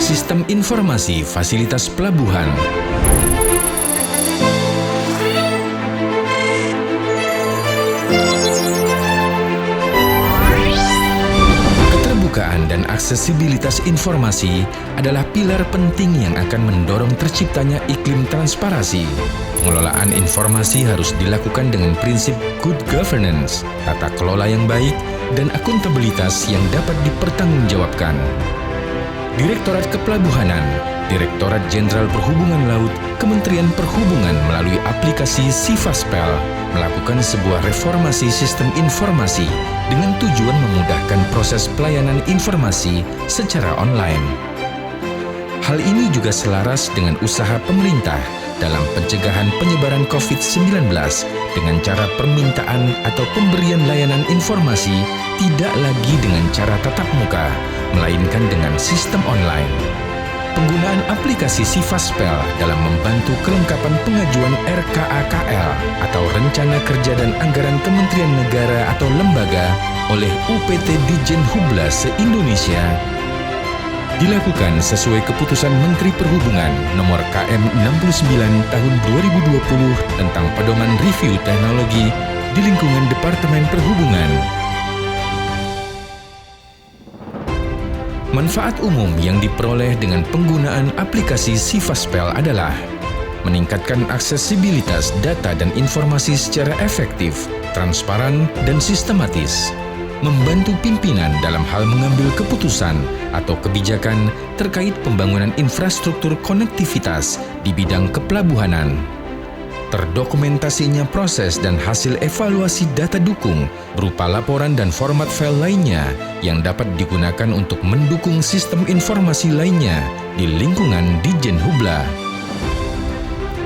Sistem Informasi Fasilitas Pelabuhan. Keterbukaan dan aksesibilitas informasi adalah pilar penting yang akan mendorong terciptanya iklim transparansi. Pengelolaan informasi harus dilakukan dengan prinsip good governance, tata kelola yang baik, dan akuntabilitas yang dapat dipertanggungjawabkan. Direktorat Kepelabuhanan, Direktorat Jenderal Perhubungan Laut, Kementerian Perhubungan melalui aplikasi Sifaspel melakukan sebuah reformasi sistem informasi dengan tujuan memudahkan proses pelayanan informasi secara online. Hal ini juga selaras dengan usaha pemerintah dalam pencegahan penyebaran COVID-19 dengan cara permintaan atau pemberian layanan informasi tidak lagi dengan cara tatap muka, melainkan dengan sistem online. Penggunaan aplikasi Sifaspel dalam membantu kelengkapan pengajuan RKAKL atau Rencana Kerja dan Anggaran Kementerian Negara atau Lembaga oleh UPT Ditjen Hubla se-Indonesia dilakukan sesuai Keputusan Menteri Perhubungan Nomor KM 69 Tahun 2020 tentang Pedoman Review Teknologi di lingkungan Departemen Perhubungan. Manfaat umum yang diperoleh dengan penggunaan aplikasi Sifaspel adalah meningkatkan aksesibilitas data dan informasi secara efektif, transparan, dan sistematis, membantu pimpinan dalam hal mengambil keputusan atau kebijakan terkait pembangunan infrastruktur konektivitas di bidang kepelabuhanan. Terdokumentasinya proses dan hasil evaluasi data dukung berupa laporan dan format file lainnya yang dapat digunakan untuk mendukung sistem informasi lainnya di lingkungan Ditjen Hubla.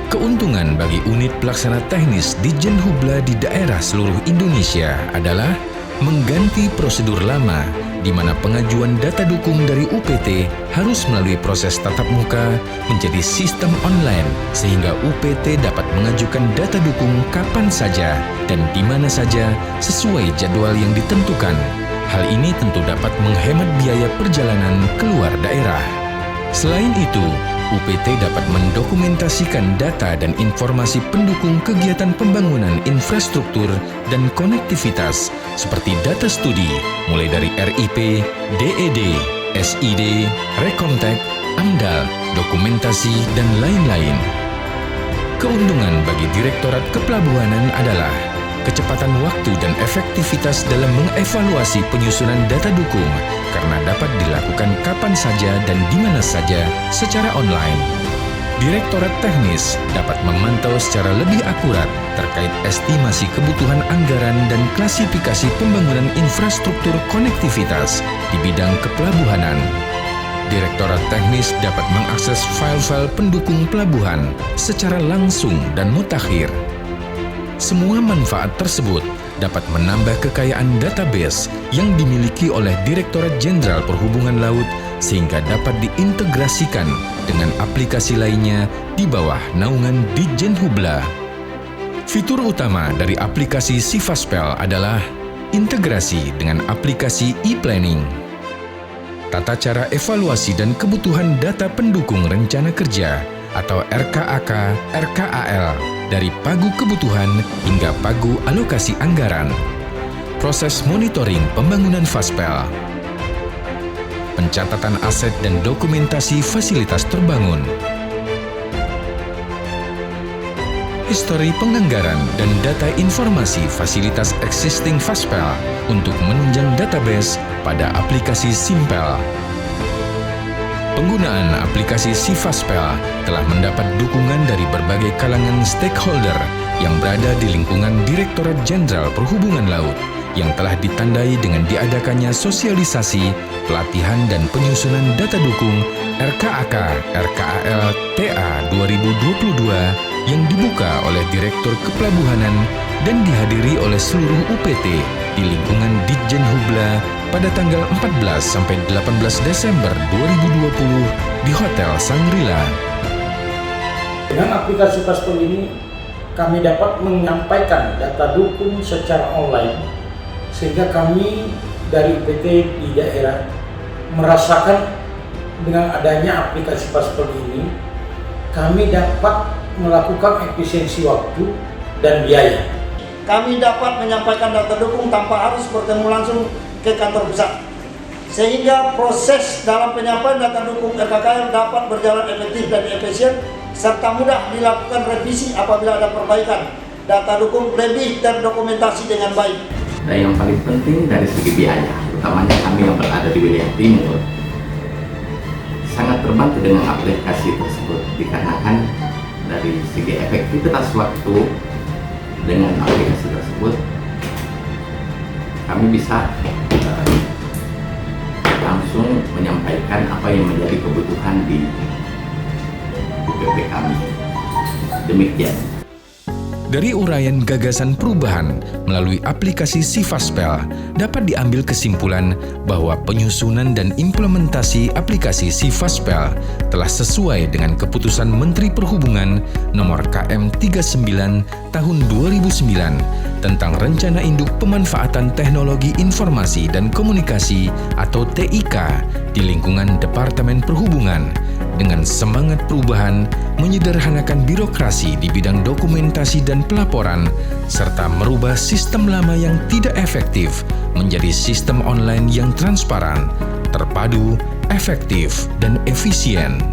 Keuntungan bagi unit pelaksana teknis Ditjen Hubla di daerah seluruh Indonesia adalah mengganti prosedur lama di mana pengajuan data dukung dari UPT harus melalui proses tatap muka menjadi sistem online sehingga UPT dapat mengajukan data dukung kapan saja dan di mana saja sesuai jadwal yang ditentukan. Hal ini tentu dapat menghemat biaya perjalanan keluar daerah. Selain itu, UPT dapat mendokumentasikan data dan informasi pendukung kegiatan pembangunan infrastruktur dan konektivitas seperti data studi mulai dari RIP, DED, SID, Rekomtek, AMDAL, dokumentasi, dan lain-lain. Keuntungan bagi Direktorat Kepelabuhanan adalah kecepatan waktu dan efektivitas dalam mengevaluasi penyusunan data dukung karena dapat dilakukan kapan saja dan di mana saja secara online. Direktorat Teknis dapat memantau secara lebih akurat terkait estimasi kebutuhan anggaran dan klasifikasi pembangunan infrastruktur konektivitas di bidang kepelabuhanan. Direktorat Teknis dapat mengakses file-file pendukung pelabuhan secara langsung dan mutakhir. Semua manfaat tersebut dapat menambah kekayaan database yang dimiliki oleh Direktorat Jenderal Perhubungan Laut sehingga dapat diintegrasikan dengan aplikasi lainnya di bawah naungan Ditjen Hubla. Fitur utama dari aplikasi Sifaspel adalah integrasi dengan aplikasi e-planning, tata cara evaluasi dan kebutuhan data pendukung rencana kerja atau RKAK, RKAL, dari pagu kebutuhan hingga pagu alokasi anggaran, proses monitoring pembangunan Faspel, pencatatan aset dan dokumentasi fasilitas terbangun, histori penganggaran dan data informasi fasilitas existing Faspel untuk menunjang database pada aplikasi Simpel. Penggunaan aplikasi Sifaspel telah mendapat dukungan dari berbagai kalangan stakeholder yang berada di lingkungan Direktorat Jenderal Perhubungan Laut yang telah ditandai dengan diadakannya sosialisasi, pelatihan dan penyusunan data dukung RKAK, RKAL TA 2022 yang dibuka oleh Direktur Kepelabuhanan dan dihadiri oleh seluruh UPT di lingkungan Ditjen Hubla pada tanggal 14 sampai 18 Desember 2020 di Hotel Shangri-La. Dengan aplikasi Paspol ini, kami dapat menyampaikan data dukung secara online, sehingga kami dari UPT di daerah merasakan dengan adanya aplikasi Paspol ini, kami dapat melakukan efisiensi waktu dan biaya. Kami dapat menyampaikan data dukung tanpa harus bertemu langsung ke kantor pusat, sehingga proses dalam penyampaian data dukung RKKL dapat berjalan efektif dan efisien, serta mudah dilakukan revisi apabila ada perbaikan. Data dukung lebih terdokumentasi dengan baik. Dan yang paling penting dari segi biaya, utamanya kami yang berada di wilayah timur, sangat terbantu dengan aplikasi tersebut, dikarenakan dari segi efektivitas waktu dengan aplikasi tersebut kami bisa langsung menyampaikan apa yang menjadi kebutuhan di UPT kami. Demikian. Dari uraian gagasan perubahan melalui aplikasi Sifaspel, dapat diambil kesimpulan bahwa penyusunan dan implementasi aplikasi Sifaspel telah sesuai dengan keputusan Menteri Perhubungan Nomor KM 39 Tahun 2009 tentang Rencana Induk Pemanfaatan Teknologi Informasi dan Komunikasi atau TIK di lingkungan Departemen Perhubungan, dengan semangat perubahan, menyederhanakan birokrasi di bidang dokumentasi dan pelaporan, serta merubah sistem lama yang tidak efektif menjadi sistem online yang transparan, terpadu, efektif, dan efisien.